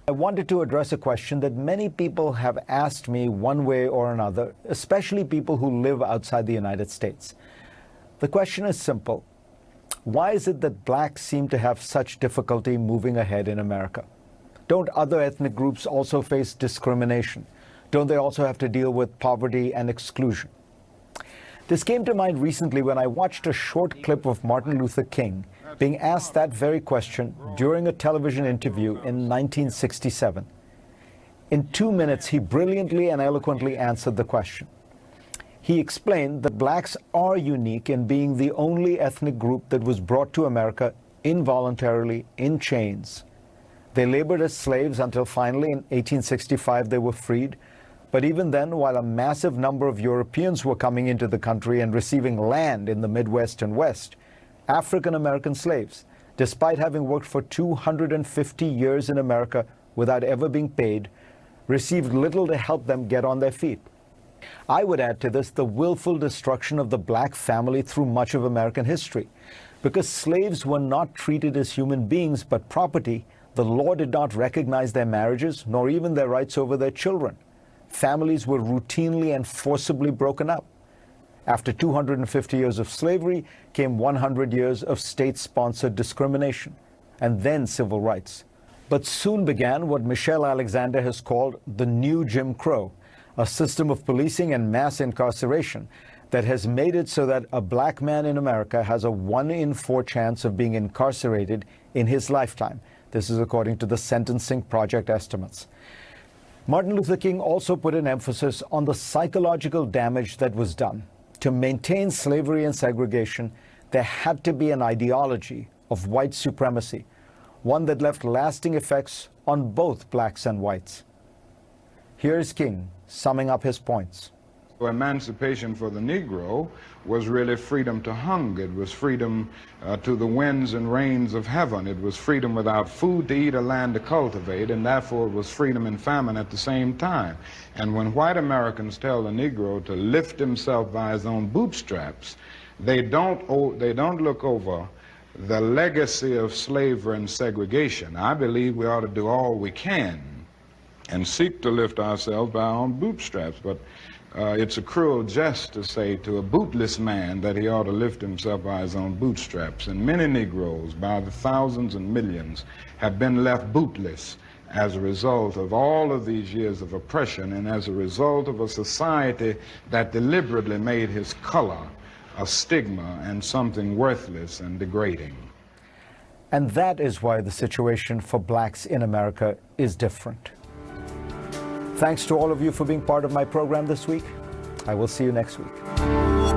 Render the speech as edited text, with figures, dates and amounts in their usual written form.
I wanted to address a question that many people have asked me one way or another, especially people who live outside the United States. The question is simple. Why is it that blacks seem to have such difficulty moving ahead in America? Don't other ethnic groups also face discrimination? Don't they also have to deal with poverty and exclusion? This came to mind recently when I watched a short clip of Martin Luther King being asked that very question during a television interview in 1967. In 2 minutes, he brilliantly and eloquently answered the question. He explained that blacks are unique in being the only ethnic group that was brought to America involuntarily in chains. They labored as slaves until finally in 1865 they were freed. But even then, while a massive number of Europeans were coming into the country and receiving land in the Midwest and West, African-American slaves, despite having worked for 250 years in America without ever being paid, received little to help them get on their feet. I would add to this the willful destruction of the black family through much of American history. Because slaves were not treated as human beings but property, the law did not recognize their marriages nor even their rights over their children. Families were routinely and forcibly broken up. After 250 years of slavery came 100 years of state-sponsored discrimination, and then civil rights. But soon began what Michelle Alexander has called the new Jim Crow, a system of policing and mass incarceration that has made it so that a black man in America has a 1 in 4 chance of being incarcerated in his lifetime. This is according to the Sentencing Project estimates. Martin Luther King also put an emphasis on the psychological damage that was done. To maintain slavery and segregation, there had to be an ideology of white supremacy, one that left lasting effects on both blacks and whites. Here is King summing up his points. Emancipation for the Negro was really freedom to hunger. It was freedom to the winds and rains of heaven. It was freedom without food to eat or land to cultivate, and therefore it was freedom and famine at the same time. And when white Americans tell the Negro to lift himself by his own bootstraps, they don't look over the legacy of slavery and segregation. I believe we ought to do all we can and seek to lift ourselves by our own bootstraps, but it's a cruel jest to say to a bootless man that he ought to lift himself by his own bootstraps. And many Negroes, by the thousands and millions, have been left bootless as a result of all of these years of oppression and as a result of a society that deliberately made his color a stigma and something worthless and degrading. And that is why the situation for blacks in America is different. Thanks to all of you for being part of my program this week. I will see you next week.